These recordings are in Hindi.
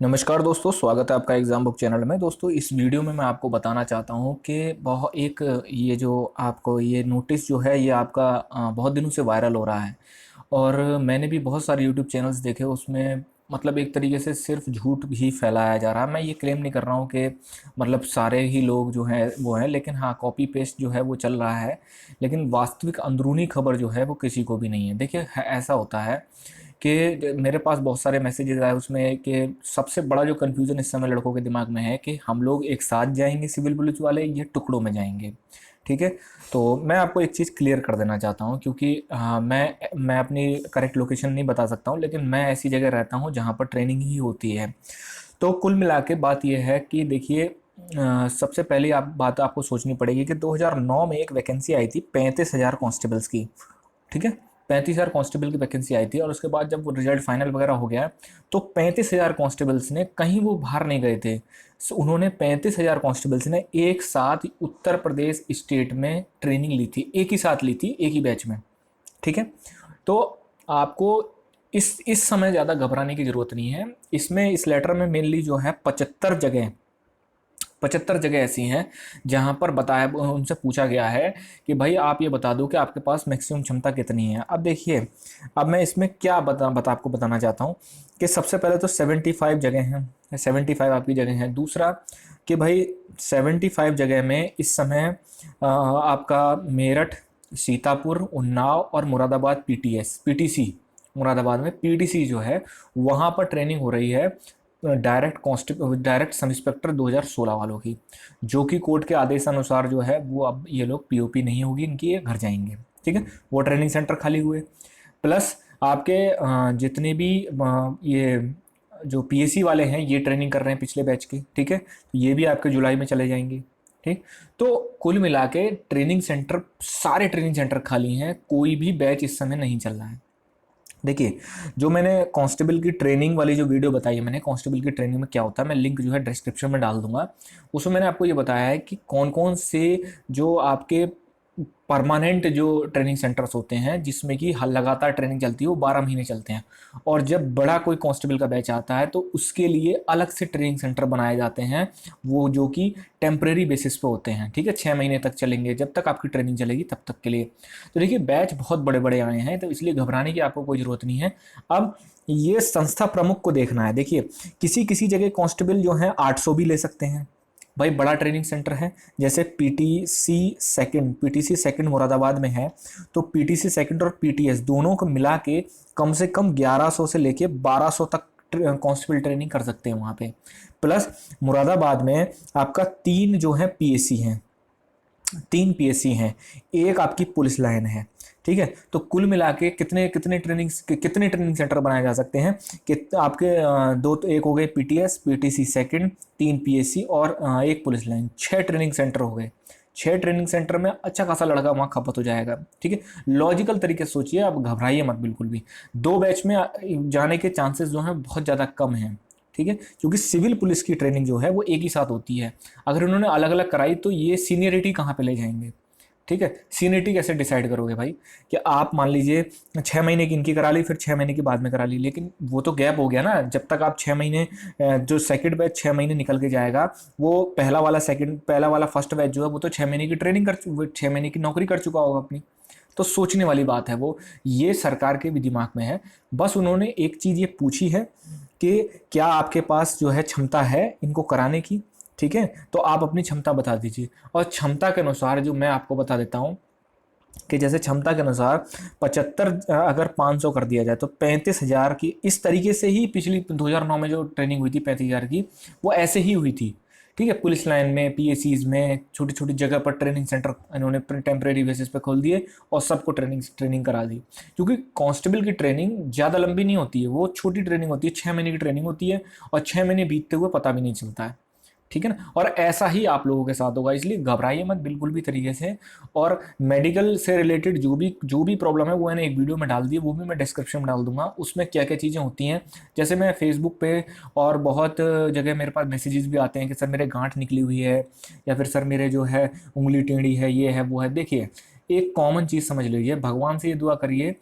नमस्कार दोस्तों, स्वागत है आपका एग्ज़ाम बुक चैनल में। दोस्तों, इस वीडियो में मैं आपको बताना चाहता हूँ कि बहुत एक ये जो आपको ये नोटिस जो है ये आपका बहुत दिनों से वायरल हो रहा है। और मैंने भी बहुत सारे यूट्यूब चैनल्स देखे, उसमें मतलब एक तरीके से सिर्फ झूठ ही फैलाया जा रहा है। मैं ये क्लेम नहीं कर रहा हूँ कि मतलब सारे ही लोग जो हैं वो हैं, लेकिन हाँ, कॉपी पेस्ट जो है वो चल रहा है। लेकिन वास्तविक अंदरूनी खबर जो है वो किसी को भी नहीं है। देखिए, ऐसा होता है कि मेरे पास बहुत सारे मैसेजेस आए उसमें कि सबसे बड़ा जो कन्फ्यूज़न इस समय लड़कों के दिमाग में है कि हम लोग एक साथ जाएंगे सिविल पुलिस वाले या टुकड़ों में जाएंगे। ठीक है, तो मैं आपको एक चीज़ क्लियर कर देना चाहता हूँ, क्योंकि मैं अपनी करेक्ट लोकेशन नहीं बता सकता हूँ, लेकिन मैं ऐसी जगह रहता हूँ जहाँ पर ट्रेनिंग ही होती है। तो कुल मिला के बात यह है कि देखिए, सबसे पहली बात आपको सोचनी पड़ेगी कि 2009 में एक वैकेंसी आई थी 35,000 कांस्टेबल्स की। ठीक है, 35,000 कांस्टेबल की वैकेंसी आई थी, और उसके बाद जब वो रिजल्ट फाइनल वगैरह हो गया तो 35,000 कांस्टेबल्स ने कहीं वो बाहर नहीं गए थे। उन्होंने 35,000 कांस्टेबल्स ने एक साथ उत्तर प्रदेश स्टेट में ट्रेनिंग ली थी, एक ही साथ ली थी, एक ही बैच में। ठीक है, तो आपको इस समय ज़्यादा घबराने की ज़रूरत नहीं है। इसमें इस लेटर में मेनली जो है 75 जगह ऐसी हैं जहां पर बताया, उनसे पूछा गया है कि भाई आप ये बता दो कि आपके पास मैक्सिमम क्षमता कितनी है। अब देखिए, अब मैं इसमें क्या आपको बताना चाहता हूँ कि सबसे पहले तो 75 जगह हैं, 75 आपकी जगह हैं। दूसरा कि भाई 75 जगह में इस समय आपका मेरठ, सीतापुर, उन्नाव और मुरादाबाद पीटीसी, मुरादाबाद में पीटीसी जो है वहाँ पर ट्रेनिंग हो रही है डायरेक्ट सब इंस्पेक्टर 2016 वालों की, जो कि कोर्ट के आदेशानुसार जो है वो अब ये लोग पीओपी नहीं होगी इनकी, ये घर जाएंगे। ठीक है, वो ट्रेनिंग सेंटर खाली हुए। प्लस आपके जितने भी ये जो पीएससी वाले हैं ये ट्रेनिंग कर रहे हैं पिछले बैच की। ठीक है, तो ये भी आपके जुलाई में चले जाएंगे। ठीक, तो कुल मिला के ट्रेनिंग सेंटर, सारे ट्रेनिंग सेंटर खाली हैं, कोई भी बैच इस समय नहीं चल रहा है। देखिए, जो मैंने कांस्टेबल की ट्रेनिंग वाली जो वीडियो बताई है, मैंने कांस्टेबल की ट्रेनिंग में क्या होता है, मैं लिंक जो है डिस्क्रिप्शन में डाल दूंगा। उसमें मैंने आपको ये बताया है कि कौन कौन से जो आपके परमानेंट जो ट्रेनिंग सेंटर्स होते हैं जिसमें कि हर लगातार ट्रेनिंग चलती है, वो 12 महीने चलते हैं। और जब बड़ा कोई कांस्टेबल का बैच आता है तो उसके लिए अलग से ट्रेनिंग सेंटर बनाए जाते हैं, वो जो कि टेम्परेरी बेसिस पे होते हैं। ठीक है, 6 महीने तक चलेंगे, जब तक आपकी ट्रेनिंग चलेगी तब तक के लिए। तो देखिए, बैच बहुत बड़े बड़े आए हैं, तो इसलिए घबराने की आपको कोई ज़रूरत नहीं है। अब ये संस्था प्रमुख को देखना है। देखिए, किसी किसी जगह कांस्टेबल जो है 800 भी ले सकते हैं, भाई बड़ा ट्रेनिंग सेंटर है। जैसे पीटीसी सेकंड मुरादाबाद में है, तो पीटीसी सेकंड और पीटीएस दोनों को मिला के कम से कम 1100 से लेके 1200 तक कांस्टेबल ट्रेनिंग कर सकते हैं वहाँ पे। प्लस मुरादाबाद में आपका 3 जो है पीएससी हैं, 3 पीएससी हैं, एक आपकी पुलिस लाइन है। ठीक है, तो कुल मिला के कितने ट्रेनिंग सेंटर बनाए जा सकते हैं कि आपके दो तो एक हो गए पीटीएस, पीटीसी सेकंड, 3 पीएससी और एक पुलिस लाइन, 6 ट्रेनिंग सेंटर हो गए। 6 ट्रेनिंग सेंटर में अच्छा खासा लड़का वहाँ खपत हो जाएगा। ठीक है, लॉजिकल तरीके से सोचिए, आप घबराइए मत बिल्कुल भी। 2 बैच में जाने के चांसेस जो हैं बहुत ज़्यादा कम हैं। ठीक है, क्योंकि सिविल पुलिस की ट्रेनिंग जो है वो एक ही साथ होती है। अगर उन्होंने अलग अलग कराई तो ये सीनियरिटी कहाँ पे ले जाएंगे। ठीक है, सीनियरिटी कैसे डिसाइड करोगे भाई, कि आप मान लीजिए 6 महीने की इनकी करा ली, फिर 6 महीने की बाद में करा ली, लेकिन वो तो गैप हो गया ना। जब तक आप 6 महीने, जो सेकंड बैच 6 महीने निकल के जाएगा, वो पहला वाला फर्स्ट बैच जो है वो तो 6 महीने की 6 महीने की नौकरी कर चुका होगा अपनी। तो सोचने वाली बात है वो, ये सरकार के भी दिमाग में है। बस उन्होंने एक चीज़ ये पूछी है कि क्या आपके पास जो है क्षमता है इनको कराने की। ठीक है, तो आप अपनी क्षमता बता दीजिए, और क्षमता के अनुसार जो मैं आपको बता देता हूँ कि जैसे क्षमता के अनुसार 75, अगर 500 कर दिया जाए तो 35,000 की, इस तरीके से ही पिछली 2009 में जो ट्रेनिंग हुई थी 35,000 की, वो ऐसे ही हुई थी। ठीक है, पुलिस लाइन में, पीएसीज में, छोटी छोटी जगह पर ट्रेनिंग सेंटर इन्होंने टेम्परेरी बेसिस पे खोल दिए और सबको ट्रेनिंग करा दी। क्योंकि कांस्टेबल की ट्रेनिंग ज़्यादा लंबी नहीं होती है, वो छोटी ट्रेनिंग होती है, 6 महीने की ट्रेनिंग होती है, और 6 महीने बीतते हुए पता भी नहीं चलता है। ठीक है ना, और ऐसा ही आप लोगों के साथ होगा, इसलिए घबराइए मत बिल्कुल भी तरीके से। और मेडिकल से रिलेटेड जो भी प्रॉब्लम है वो मैंने एक वीडियो में डाल दी है, वो भी मैं डिस्क्रिप्शन में डाल दूंगा। उसमें क्या क्या चीज़ें होती हैं, जैसे मैं फेसबुक पे और बहुत जगह मेरे पास मैसेजेस भी आते हैं कि सर मेरे गांठ निकली हुई है, या फिर सर मेरे जो है उंगली टेढ़ी है, ये है वो है। देखिए, एक कॉमन चीज़ समझ लीजिए, भगवान से ये दुआ करिए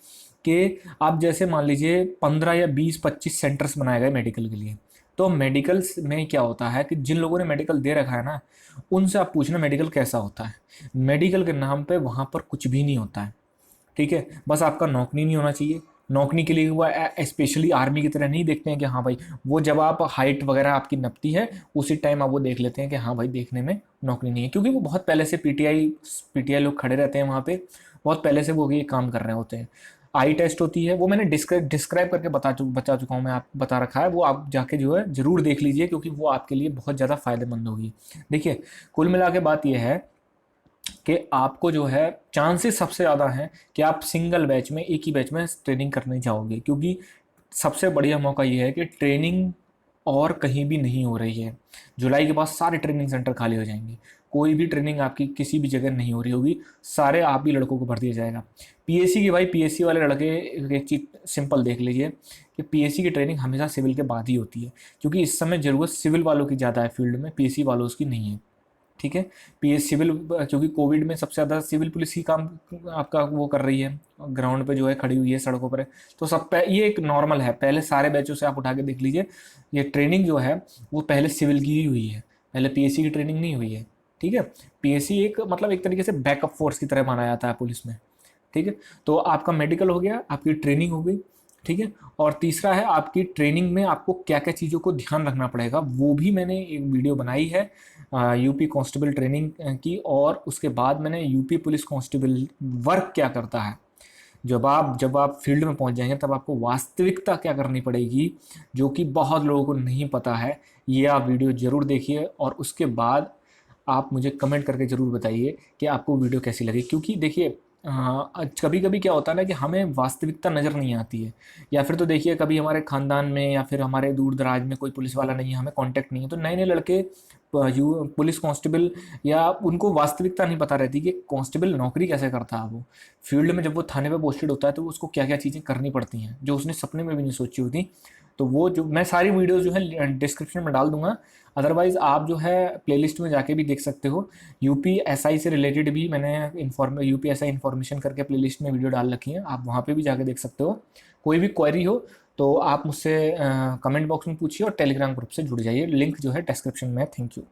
कि आप जैसे मान लीजिए 15 या 20 25 सेंटर्स बनाए गए मेडिकल के लिए, तो मेडिकल में क्या होता है कि जिन लोगों ने मेडिकल दे रखा है ना, उनसे आप पूछना मेडिकल कैसा होता है। मेडिकल के नाम पे वहाँ पर कुछ भी नहीं होता है, ठीक है। बस आपका नौकरी नहीं होना चाहिए। नौकरी के लिए वो स्पेशली आर्मी की तरह नहीं देखते हैं कि हाँ भाई, वो जब आप हाइट वगैरह आपकी नपती है उसी टाइम आप वो देख लेते हैं कि हाँ भाई देखने में नौकरी नहीं है, क्योंकि वो बहुत पहले से पीटीआई पीटीआई लोग खड़े रहते हैं वहाँ पे, बहुत पहले से वो ये काम कर रहे होते हैं। आई टेस्ट होती है, वो मैंने डिस्क्राइब करके बता चुका हूँ, मैं आप बता रखा है, वो आप जाके जो है ज़रूर देख लीजिए, क्योंकि वो आपके लिए बहुत ज़्यादा फ़ायदेमंद होगी। देखिए, कुल मिला के बात यह है कि आपको जो है चांसेस सबसे ज़्यादा हैं कि आप सिंगल बैच में, एक ही बैच में ट्रेनिंग करने जाओगे, क्योंकि सबसे बढ़िया मौका ये है कि ट्रेनिंग और कहीं भी नहीं हो रही है। जुलाई के बाद सारे ट्रेनिंग सेंटर खाली हो जाएंगे, कोई भी ट्रेनिंग आपकी किसी भी जगह नहीं हो रही होगी, सारे आप ही लड़कों को भर दिया जाएगा। पीएससी की भाई, पीएससी वाले लड़के एक चीज़ सिंपल देख लीजिए कि पीएससी की ट्रेनिंग हमेशा सिविल के बाद ही होती है, क्योंकि इस समय ज़रूरत सिविल वालों की ज़्यादा है फील्ड में, पीएससी वालों की नहीं है, ठीक है। पीएस सिविल, क्योंकि कोविड में सबसे ज़्यादा सिविल पुलिस ही काम आपका वो कर रही है, ग्राउंड पे जो है खड़ी हुई है, सड़कों पर है। तो ये एक नॉर्मल है, पहले सारे बैचों से आप उठा के देख लीजिए, ये ट्रेनिंग जो है वो पहले सिविल की ही हुई है, पहले पीएससी की ट्रेनिंग नहीं हुई है, ठीक है। पीएससी एक मतलब एक तरीके से बैकअप फोर्स की तरह माना जाता है पुलिस में, ठीक है। तो आपका मेडिकल हो गया, आपकी ट्रेनिंग हो गई, ठीक है। और तीसरा है आपकी ट्रेनिंग में आपको क्या क्या चीज़ों को ध्यान रखना पड़ेगा, वो भी मैंने एक वीडियो बनाई है यूपी कांस्टेबल ट्रेनिंग की, और उसके बाद मैंने यूपी पुलिस कांस्टेबल वर्क क्या करता है, जब आप फील्ड में पहुंच जाएंगे तब आपको वास्तविकता क्या करनी पड़ेगी, जो कि बहुत लोगों को नहीं पता है। ये आप वीडियो ज़रूर देखिए, और उसके बाद आप मुझे कमेंट करके ज़रूर बताइए कि आपको वीडियो कैसी लगी, क्योंकि देखिए कभी कभी क्या होता है ना कि हमें वास्तविकता नज़र नहीं आती है, या फिर तो देखिए कभी हमारे ख़ानदान में या फिर हमारे दूर दराज में कोई पुलिस वाला नहीं है, हमें कांटेक्ट नहीं है, तो नए नए लड़के पुलिस कांस्टेबल, या उनको वास्तविकता नहीं पता रहती कि कांस्टेबल नौकरी कैसे करता है। वो फील्ड में जब वो थाने पे पोस्टेड होता है तो उसको क्या क्या चीज़ें करनी पड़ती हैं जो उसने सपने में भी नहीं सोची होती। तो वो जो मैं सारी वीडियोज़ जो है डिस्क्रिप्शन में डाल दूंगा, अदरवाइज़ आप जो है प्लेलिस्ट में जाके भी देख सकते हो। यूपी एसआई से रिलेटेड भी मैंने यूपी एसआई इन्फॉर्मेशन करके प्लेलिस्ट में वीडियो डाल रखी है, आप वहाँ पे भी जाके देख सकते हो। कोई भी क्वेरी हो तो आप मुझसे कमेंट बॉक्स में पूछिए, और टेलीग्राम ग्रुप से जुड़ जाइए, लिंक जो है डिस्क्रिप्शन में है। Thank you.